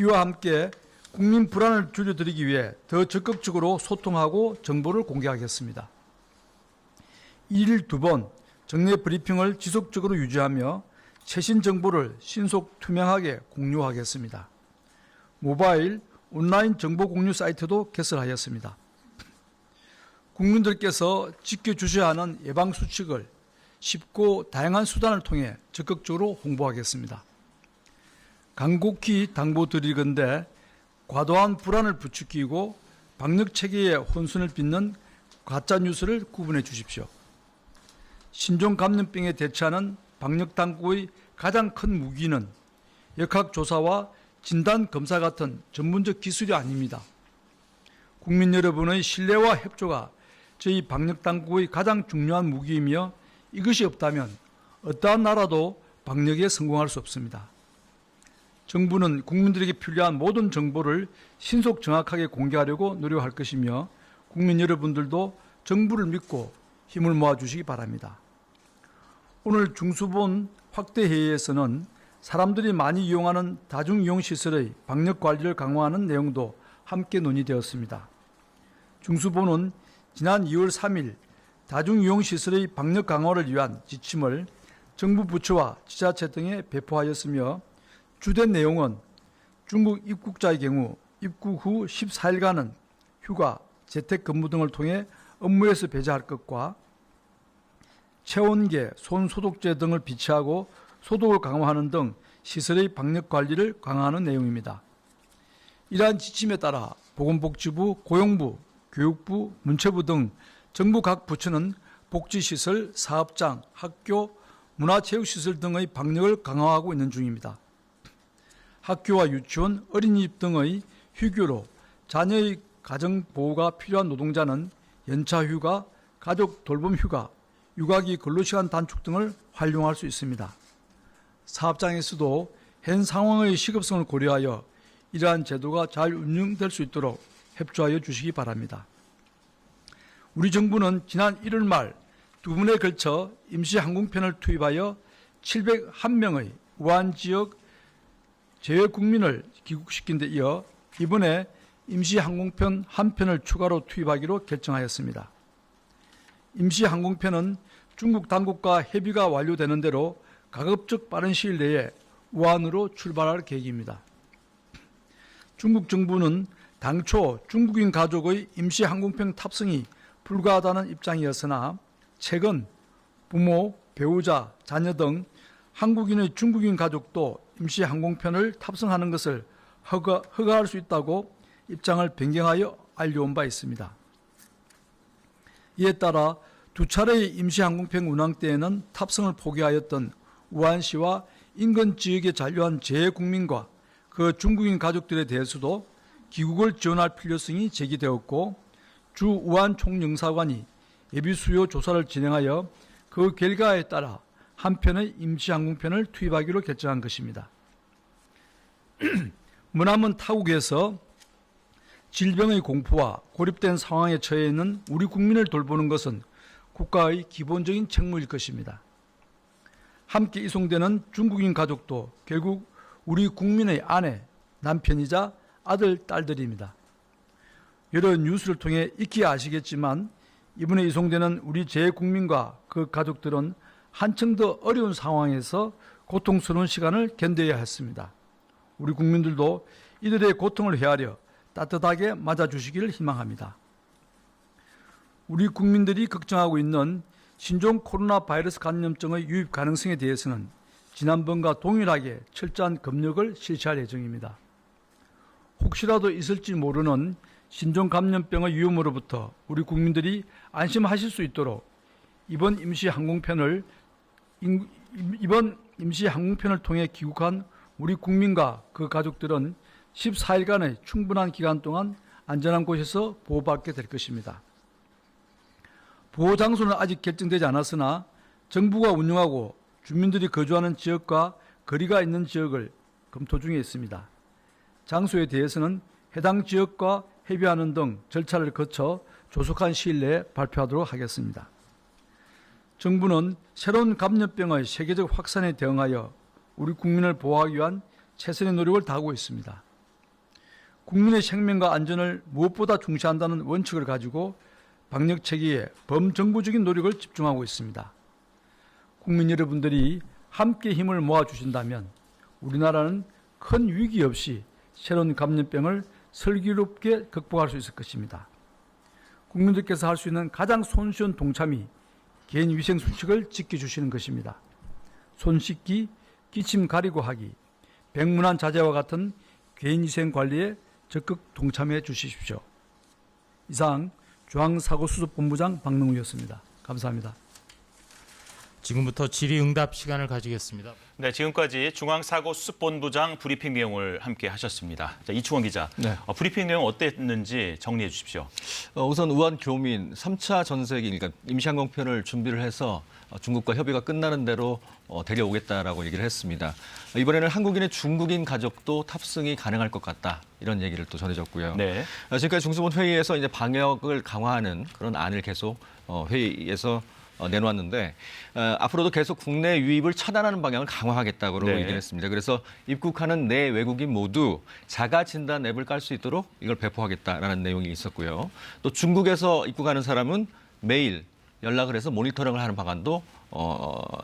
이와 함께 국민 불안을 줄여드리기 위해 더 적극적으로 소통하고 정보를 공개하겠습니다. 1일 2번 정례 브리핑을 지속적으로 유지하며 최신 정보를 신속 투명하게 공유하겠습니다. 모바일, 온라인 정보 공유 사이트도 개설하였습니다. 국민들께서 지켜주셔야 하는 예방수칙을 쉽고 다양한 수단을 통해 적극적으로 홍보하겠습니다. 간곡히 당부드리건대 과도한 불안을 부추기고 방역체계에 혼선을 빚는 가짜뉴스를 구분해 주십시오. 신종 감염병에 대처하는 방역당국의 가장 큰 무기는 역학조사와 진단검사 같은 전문적 기술이 아닙니다. 국민 여러분의 신뢰와 협조가 저희 방역당국의 가장 중요한 무기이며 이것이 없다면 어떠한 나라도 방역에 성공할 수 없습니다. 정부는 국민들에게 필요한 모든 정보를 신속 정확하게 공개하려고 노력할 것이며 국민 여러분들도 정부를 믿고 힘을 모아주시기 바랍니다. 오늘 중수본 확대회의에서는 사람들이 많이 이용하는 다중이용시설의 방역관리를 강화하는 내용도 함께 논의되었습니다. 중수본은 지난 2월 3일 다중이용시설의 방역 강화를 위한 지침을 정부 부처와 지자체 등에 배포하였으며 주된 내용은 중국 입국자의 경우 입국 후 14일간은 휴가, 재택근무 등을 통해 업무에서 배제할 것과 체온계, 손소독제 등을 비치하고 소독을 강화하는 등 시설의 방역 관리를 강화하는 내용입니다. 이러한 지침에 따라 보건복지부, 고용부, 교육부, 문체부 등 정부 각 부처는 복지시설, 사업장, 학교, 문화체육시설 등의 방역을 강화하고 있는 중입니다. 학교와 유치원, 어린이집 등의 휴교로 자녀의 가정보호가 필요한 노동자는 연차휴가, 가족 돌봄 휴가, 육아기 근로시간 단축 등을 활용할 수 있습니다. 사업장에서도 현 상황의 시급성을 고려하여 이러한 제도가 잘 운영될 수 있도록 협조하여 주시기 바랍니다. 우리 정부는 지난 1월 말 2번에 걸쳐 임시항공편을 투입하여 701명의 우한 지역 제외 국민을 귀국시킨 데 이어 이번에 임시항공편 한 편을 추가로 투입하기로 결정하였습니다. 임시항공편은 중국 당국과 협의가 완료되는 대로 가급적 빠른 시일 내에 우한으로 출발할 계획입니다. 중국 정부는 당초 중국인 가족의 임시항공편 탑승이 불가하다는 입장이었으나 최근 부모, 배우자, 자녀 등 한국인의 중국인 가족도 임시항공편을 탑승하는 것을 허가할 수 있다고 입장을 변경하여 알려온 바 있습니다. 이에 따라 두 차례의 임시항공편 운항 때에는 탑승을 포기하였던 우한시와 인근 지역에 잔류한 재외국민과 그 중국인 가족들에 대해서도 귀국을 지원할 필요성이 제기되었고 주 우한 총영사관이 예비 수요 조사를 진행하여 그 결과에 따라 한 편의 임시항공편을 투입하기로 결정한 것입니다. 머나먼 타국에서 질병의 공포와 고립된 상황에 처해 있는 우리 국민을 돌보는 것은 국가의 기본적인 책무일 것입니다. 함께 이송되는 중국인 가족도 결국 우리 국민의 아내, 남편이자 아들, 딸들입니다. 여러 뉴스를 통해 익히 아시겠지만 이번에 이송되는 우리 재국민과 그 가족들은 한층 더 어려운 상황에서 고통스러운 시간을 견뎌야 했습니다. 우리 국민들도 이들의 고통을 헤아려 따뜻하게 맞아주시기를 희망합니다. 우리 국민들이 걱정하고 있는 신종 코로나 바이러스 감염증의 유입 가능성에 대해서는 지난번과 동일하게 철저한 검역을 실시할 예정입니다. 혹시라도 있을지 모르는 신종 감염병의 위험으로부터 우리 국민들이 안심하실 수 있도록 이번 임시항공편을 통해 귀국한 우리 국민과 그 가족들은 14일간의 충분한 기간 동안 안전한 곳에서 보호받게 될 것입니다. 보호 장소는 아직 결정되지 않았으나 정부가 운영하고 주민들이 거주하는 지역과 거리가 있는 지역을 검토 중에 있습니다. 장소에 대해서는 해당 지역과 협의하는 등 절차를 거쳐 조속한 시일 내에 발표하도록 하겠습니다. 정부는 새로운 감염병의 세계적 확산에 대응하여 우리 국민을 보호하기 위한 최선의 노력을 다하고 있습니다. 국민의 생명과 안전을 무엇보다 중시한다는 원칙을 가지고 방역 체계에 범정부적인 노력을 집중하고 있습니다. 국민 여러분들이 함께 힘을 모아주신다면 우리나라는 큰 위기 없이 새로운 감염병을 슬기롭게 극복할 수 있을 것입니다. 국민들께서 할 수 있는 가장 손쉬운 동참이 개인 위생 수칙을 지켜주시는 것입니다. 손 씻기, 기침 가리고 하기, 백문환 자제와 같은 개인 위생 관리에 적극 동참해 주십시오. 이상 중앙사고수습본부장 박능우였습니다. 감사합니다. 지금부터 질의응답 시간을 가지겠습니다. 네, 지금까지 중앙사고수습본부장 브리핑 내용을 함께 하셨습니다. 자, 이충원 기자, 네. 브리핑 내용 어땠는지 정리해 주십시오. 우선 우한 교민 3차 전세기, 그러니까 임시항공편을 준비를 해서 중국과 협의가 끝나는 대로 데려오겠다라고 얘기를 했습니다. 이번에는 한국인의 중국인 가족도 탑승이 가능할 것 같다, 이런 얘기를 또 전해졌고요. 네. 지금까지 중수본 회의에서 이제 방역을 강화하는 그런 안을 계속 회의에서 내놓았는데 앞으로도 계속 국내 유입을 차단하는 방향을 강화하겠다고 네. 얘기를 했습니다. 그래서 입국하는 내 외국인 모두 자가 진단 앱을 깔 수 있도록 이걸 배포하겠다라는 내용이 있었고요. 또 중국에서 입국하는 사람은 매일 연락을 해서 모니터링을 하는 방안도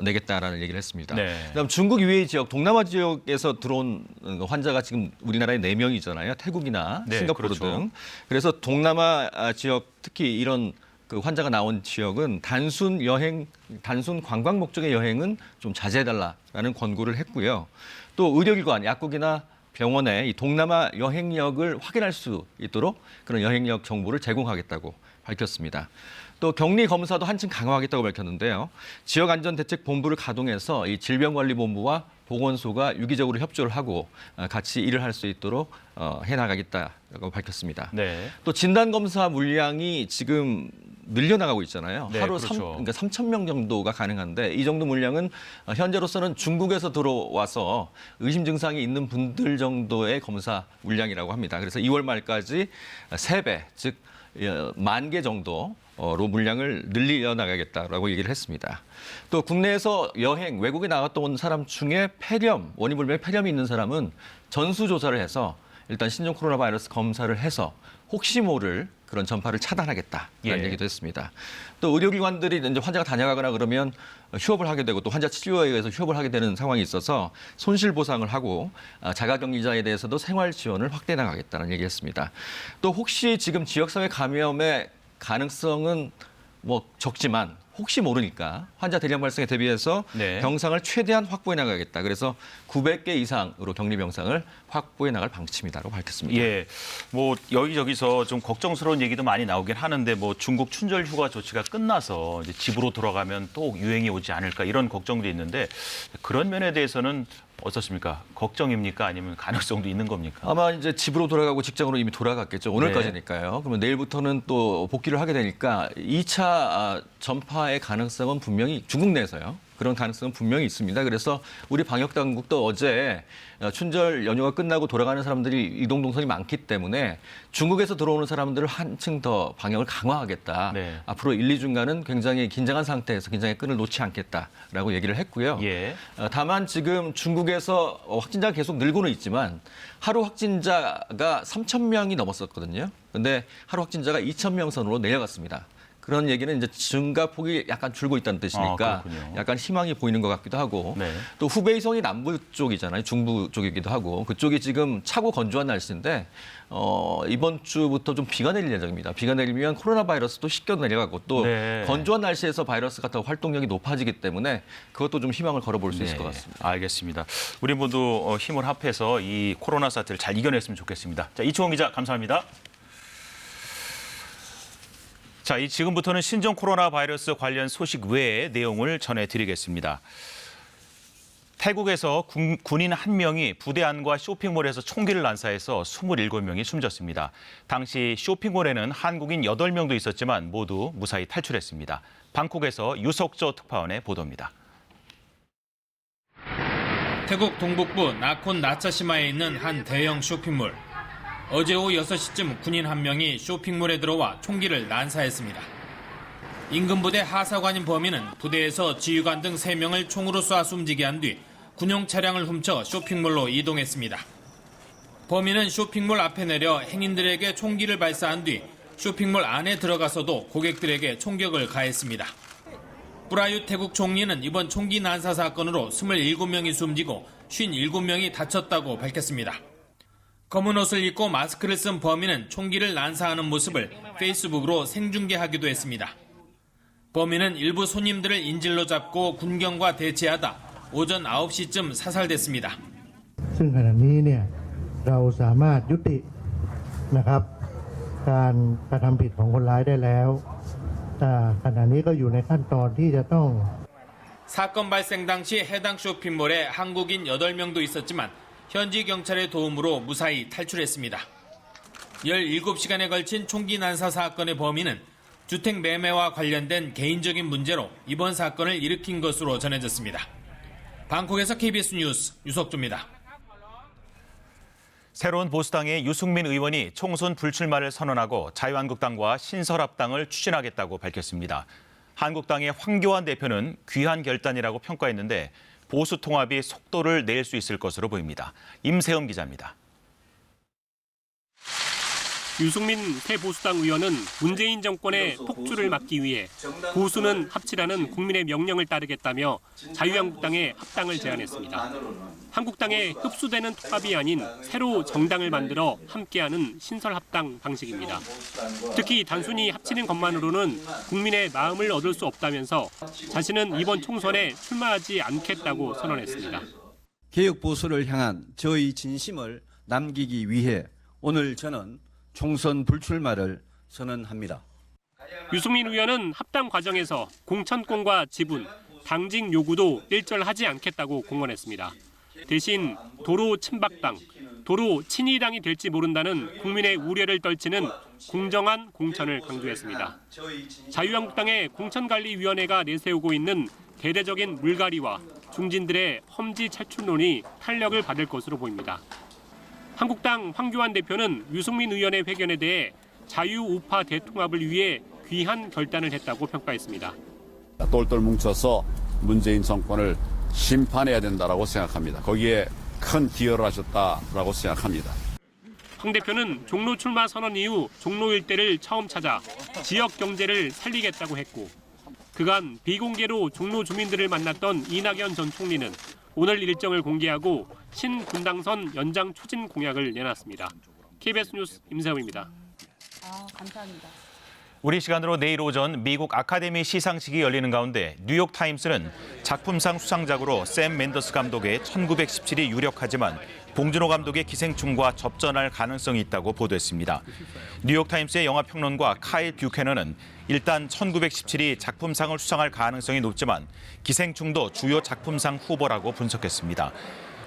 내겠다라는 얘기를 했습니다. 네. 그다음 중국 이외의 지역, 동남아 지역에서 들어온 환자가 지금 우리나라에 4명이잖아요. 태국이나 네, 싱가포르 그렇죠. 등. 그래서 동남아 지역 특히 이런 그 환자가 나온 지역은 단순 관광 목적의 여행은 좀 자제해달라라는 권고를 했고요. 또 의료기관, 약국이나 병원에 이 동남아 여행력을 확인할 수 있도록 그런 여행력 정보를 제공하겠다고 밝혔습니다. 또 격리 검사도 한층 강화하겠다고 밝혔는데요. 지역안전대책본부를 가동해서 이 질병관리본부와 보건소가 유기적으로 협조를 하고 같이 일을 할 수 있도록 해나가겠다고 밝혔습니다. 네. 또 진단검사 물량이 지금 늘려나가고 있잖아요. 네, 하루 그렇죠. 그러니까 3,000명 정도가 가능한데 이 정도 물량은 현재로서는 중국에서 들어와서 의심 증상이 있는 분들 정도의 검사 물량이라고 합니다. 그래서 2월 말까지 3배, 즉 10,000개 정도로 물량을 늘려나가겠다라고 얘기를 했습니다. 또 국내에서 여행, 외국에 나갔다 온 사람 중에 원인 불명의 폐렴이 있는 사람은 전수조사를 해서 일단 신종 코로나 바이러스 검사를 해서 혹시 모를 그런 전파를 차단하겠다라는 예. 얘기도 했습니다. 또 의료기관들이 이제 환자가 다녀가거나 그러면 휴업을 하게 되고 또 환자 치료에 의해서 휴업을 하게 되는 상황이 있어서 손실 보상을 하고 자가격리자에 대해서도 생활 지원을 확대해 나가겠다는 얘기했습니다. 또 혹시 지금 지역사회 감염의 가능성은 뭐 적지만 혹시 모르니까 환자 대량 발생에 대비해서 네. 병상을 최대한 확보해 나가겠다. 그래서 900개 이상으로 격리 병상을 확보해 나갈 방침이다라고 밝혔습니다. 예, 뭐 여기저기서 좀 걱정스러운 얘기도 많이 나오긴 하는데 뭐 중국 춘절 휴가 조치가 끝나서 이제 집으로 돌아가면 또 유행이 오지 않을까 이런 걱정도 있는데 그런 면에 대해서는 어떻습니까? 걱정입니까? 아니면 가능성도 있는 겁니까? 아마 이제 집으로 돌아가고 직장으로 이미 돌아갔겠죠. 오늘까지니까요. 그러면 내일부터는 또 복귀를 하게 되니까 2차 전파의 가능성은 분명히 중국 내에서요. 그런 가능성은 분명히 있습니다. 그래서 우리 방역 당국도 어제 춘절 연휴가 끝나고 돌아가는 사람들이 이동 동선이 많기 때문에 중국에서 들어오는 사람들을 한층 더 방역을 강화하겠다. 네. 앞으로 1, 2주간은 굉장히 긴장한 상태에서 긴장의 끈을 놓지 않겠다라고 얘기를 했고요. 예. 다만 지금 중국에서 확진자가 계속 늘고는 있지만 하루 확진자가 3,000명이 넘었었거든요. 근데 하루 확진자가 2,000명 선으로 내려갔습니다. 그런 얘기는 이제 증가폭이 약간 줄고 있다는 뜻이니까 그렇군요. 약간 희망이 보이는 것 같기도 하고 네. 또 후베이성이 남부 쪽이잖아요. 중부 쪽이기도 하고 그쪽이 지금 차고 건조한 날씨인데 이번 주부터 좀 비가 내릴 예정입니다. 비가 내리면 코로나 바이러스도 씻겨 내려가고 또 네. 건조한 날씨에서 바이러스가 더 활동력이 높아지기 때문에 그것도 좀 희망을 걸어볼 수 있을 것 네, 같습니다. 알겠습니다. 우리 모두 힘을 합해서 이 코로나 사태를 잘 이겨냈으면 좋겠습니다. 자, 이충원 기자 감사합니다. 자, 지금부터는 신종 코로나 바이러스 관련 소식 외의 내용을 전해드리겠습니다. 태국에서 군인 1명이 부대 안과 쇼핑몰에서 총기를 난사해서 27명이 숨졌습니다. 당시 쇼핑몰에는 한국인 8명도 있었지만 모두 무사히 탈출했습니다. 방콕에서 유석조 특파원의 보도입니다. 태국 동북부 나콘 나차시마에 있는 한 대형 쇼핑몰. 어제 오후 6시쯤 군인 1명이 쇼핑몰에 들어와 총기를 난사했습니다. 인근 부대 하사관인 범인은 부대에서 지휘관 등 3명을 총으로 쏴 숨지게 한 뒤 군용 차량을 훔쳐 쇼핑몰로 이동했습니다. 범인은 쇼핑몰 앞에 내려 행인들에게 총기를 발사한 뒤 쇼핑몰 안에 들어가서도 고객들에게 총격을 가했습니다. 뿌라윳 태국 총리는 이번 총기 난사 사건으로 27명이 숨지고 57명이 다쳤다고 밝혔습니다. 검은 옷을 입고 마스크를 쓴 범인은 총기를 난사하는 모습을 페이스북으로 생중계하기도 했습니다. 범인은 일부 손님들을 인질로 잡고 군경과 대치하다 오전 9시쯤 사살됐습니다. ซึ่งขณะนี้เนี่ยเราสามารถยุตินะครับการกระทำผิดของคนร้ายได้แล้วขณะนี้ก็อยู่ในขั้นตอนที่จะต้อง 사건 발생 당시 해당 쇼핑몰에 한국인 8명도 있었지만 현지 경찰의 도움으로 무사히 탈출했습니다. 17시간에 걸친 총기 난사 사건의 범인은 주택 매매와 관련된 개인적인 문제로 이번 사건을 일으킨 것으로 전해졌습니다. 방콕에서 KBS 뉴스 유석조입니다. 새로운 보수당의 유승민 의원이 총선 불출마를 선언하고 자유한국당과 신설합당을 추진하겠다고 밝혔습니다. 한국당의 황교안 대표는 귀한 결단이라고 평가했는데 보수 통합이 속도를 낼 수 있을 것으로 보입니다. 임세음 기자입니다. 유승민 새 보수당 의원은 문재인 정권의 폭주를 막기 위해 보수는 합치라는 국민의 명령을 따르겠다며 자유한국당에 합당을 제안했습니다. 한국당에 흡수되는 통합이 아닌 새로 정당을 만들어 함께하는 신설합당 방식입니다. 특히 단순히 합치는 것만으로는 국민의 마음을 얻을 수 없다면서 자신은 이번 총선에 출마하지 않겠다고 선언했습니다. 개혁 보수를 향한 저의 진심을 남기기 위해 오늘 저는 총선 불출마를 선언합니다. 유승민 의원은 합당 과정에서 공천권과 지분, 당직 요구도 일절하지 않겠다고 공언했습니다. 대신 도로 친박당, 도로 친이당이 될지 모른다는 국민의 우려를 떨치는 공정한 공천을 강조했습니다. 자유한국당의 공천관리위원회가 내세우고 있는 대대적인 물갈이와 중진들의 험지 탈출론이 탄력을 받을 것으로 보입니다. 한국당 황교안 대표는 유승민 의원의 회견에 대해 자유우파 대통합을 위해 귀한 결단을 했다고 평가했습니다. 똘똘 뭉쳐서 문재인 정권을 심판해야 된다고 생각합니다. 거기에 큰 기여를 하셨다라고 생각합니다. 황 대표는 종로 출마 선언 이후 종로 일대를 처음 찾아 지역 경제를 살리겠다고 했고 그간 비공개로 종로 주민들을 만났던 이낙연 전 총리는 오늘 일정을 공개하고 신분당선 연장 추진 공약을 내놨습니다. KBS 뉴스 임세웅입니다. 감사합니다. 우리 시간으로 내일 오전 미국 아카데미 시상식이 열리는 가운데 뉴욕타임스는 작품상 수상작으로 샘 맨더스 감독의 1917이 유력하지만 봉준호 감독의 기생충과 접전할 가능성이 있다고 보도했습니다. 뉴욕타임스의 영화평론가 카일 뷰캐넌은 일단 1917이 작품상을 수상할 가능성이 높지만 기생충도 주요 작품상 후보라고 분석했습니다.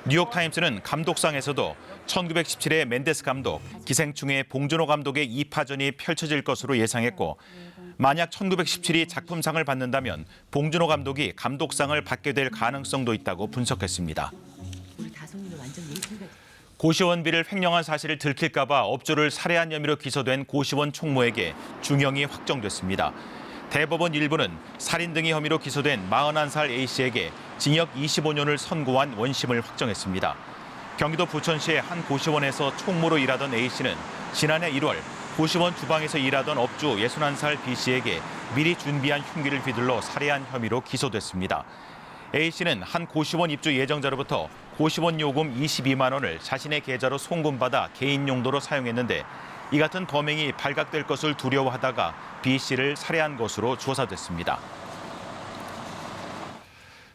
뉴욕타임스는 감독상에서도 1917의 맨데스 감독, 기생충의 봉준호 감독의 2파전이 펼쳐질 것으로 예상했고 만약 1917이 작품상을 받는다면 봉준호 감독이 감독상을 받게 될 가능성도 있다고 분석했습니다. 고시원비를 횡령한 사실을 들킬까 봐 업주를 살해한 혐의로 기소된 고시원 총무에게 중형이 확정됐습니다. 대법원 일부는 살인 등의 혐의로 기소된 41살 A씨에게 징역 25년을 선고한 원심을 확정했습니다. 경기도 부천시의 한 고시원에서 총무로 일하던 A씨는 지난해 1월 고시원 주방에서 일하던 업주 61살 B씨에게 미리 준비한 흉기를 휘둘러 살해한 혐의로 기소됐습니다. A씨는 한 고시원 입주 예정자로부터 고시원 요금 22만 원을 자신의 계좌로 송금받아 개인 용도로 사용했는데 이 같은 범행이 발각될 것을 두려워하다가 B씨를 살해한 것으로 조사됐습니다.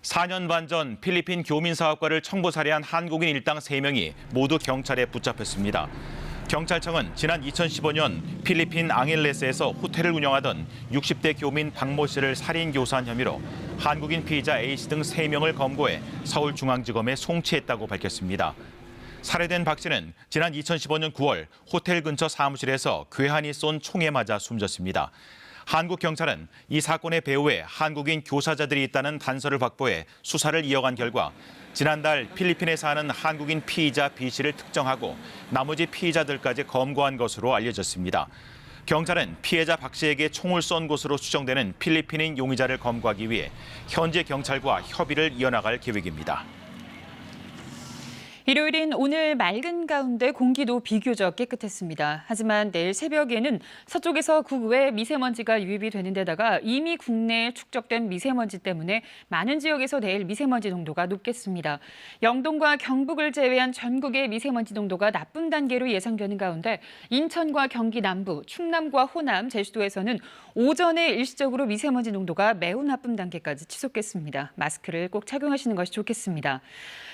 4년 반 전 필리핀 교민 사업가를 청부 살해한 한국인 일당 3명이 모두 경찰에 붙잡혔습니다. 경찰청은 지난 2015년 필리핀 앙헬레스에서 호텔을 운영하던 60대 교민 박모 씨를 살인 교사한 혐의로 한국인 피의자 A씨 등 3명을 검거해 서울중앙지검에 송치했다고 밝혔습니다. 살해된 박 씨는 지난 2015년 9월 호텔 근처 사무실에서 괴한이 쏜 총에 맞아 숨졌습니다. 한국 경찰은 이 사건의 배후에 한국인 교사자들이 있다는 단서를 확보해 수사를 이어간 결과 지난달 필리핀에 사는 한국인 피의자 B씨를 특정하고 나머지 피의자들까지 검거한 것으로 알려졌습니다. 경찰은 피해자 박 씨에게 총을 쏜 것으로 추정되는 필리핀인 용의자를 검거하기 위해 현재 경찰과 협의를 이어나갈 계획입니다. 일요일인 오늘 맑은 가운데 공기도 비교적 깨끗했습니다. 하지만 내일 새벽에는 서쪽에서 국외 미세먼지가 유입이 되는 데다가 이미 국내에 축적된 미세먼지 때문에 많은 지역에서 내일 미세먼지 농도가 높겠습니다. 영동과 경북을 제외한 전국의 미세먼지 농도가 나쁨 단계로 예상되는 가운데 인천과 경기 남부, 충남과 호남, 제주도에서는 오전에 일시적으로 미세먼지 농도가 매우 나쁨 단계까지 치솟겠습니다. 마스크를 꼭 착용하시는 것이 좋겠습니다.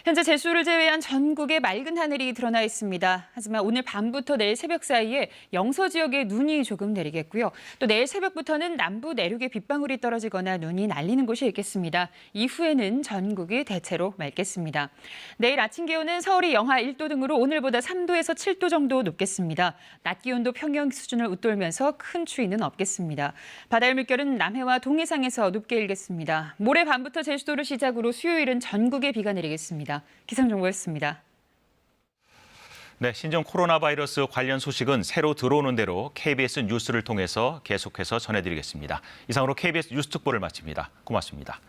현재 제주를 제외한 전국에 맑은 하늘이 드러나 있습니다. 하지만 오늘 밤부터 내일 새벽 사이에 영서 지역에 눈이 조금 내리겠고요. 또 내일 새벽부터는 남부 내륙에 빗방울이 떨어지거나 눈이 날리는 곳이 있겠습니다. 이후에는 전국이 대체로 맑겠습니다. 내일 아침 기온은 서울이 영하 1도 등으로 오늘보다 3도에서 7도 정도 높겠습니다. 낮 기온도 평년 수준을 웃돌면서 큰 추위는 없겠습니다. 바다의 물결은 남해와 동해상에서 높게 일겠습니다. 모레 밤부터 제주도를 시작으로 수요일은 전국에 비가 내리겠습니다. 기상정보였습니다. 네, 신종 코로나 바이러스 관련 소식은 새로 들어오는 대로 KBS 뉴스를 통해서 계속해서 전해드리겠습니다. 이상으로 KBS 뉴스 특보를 마칩니다. 고맙습니다.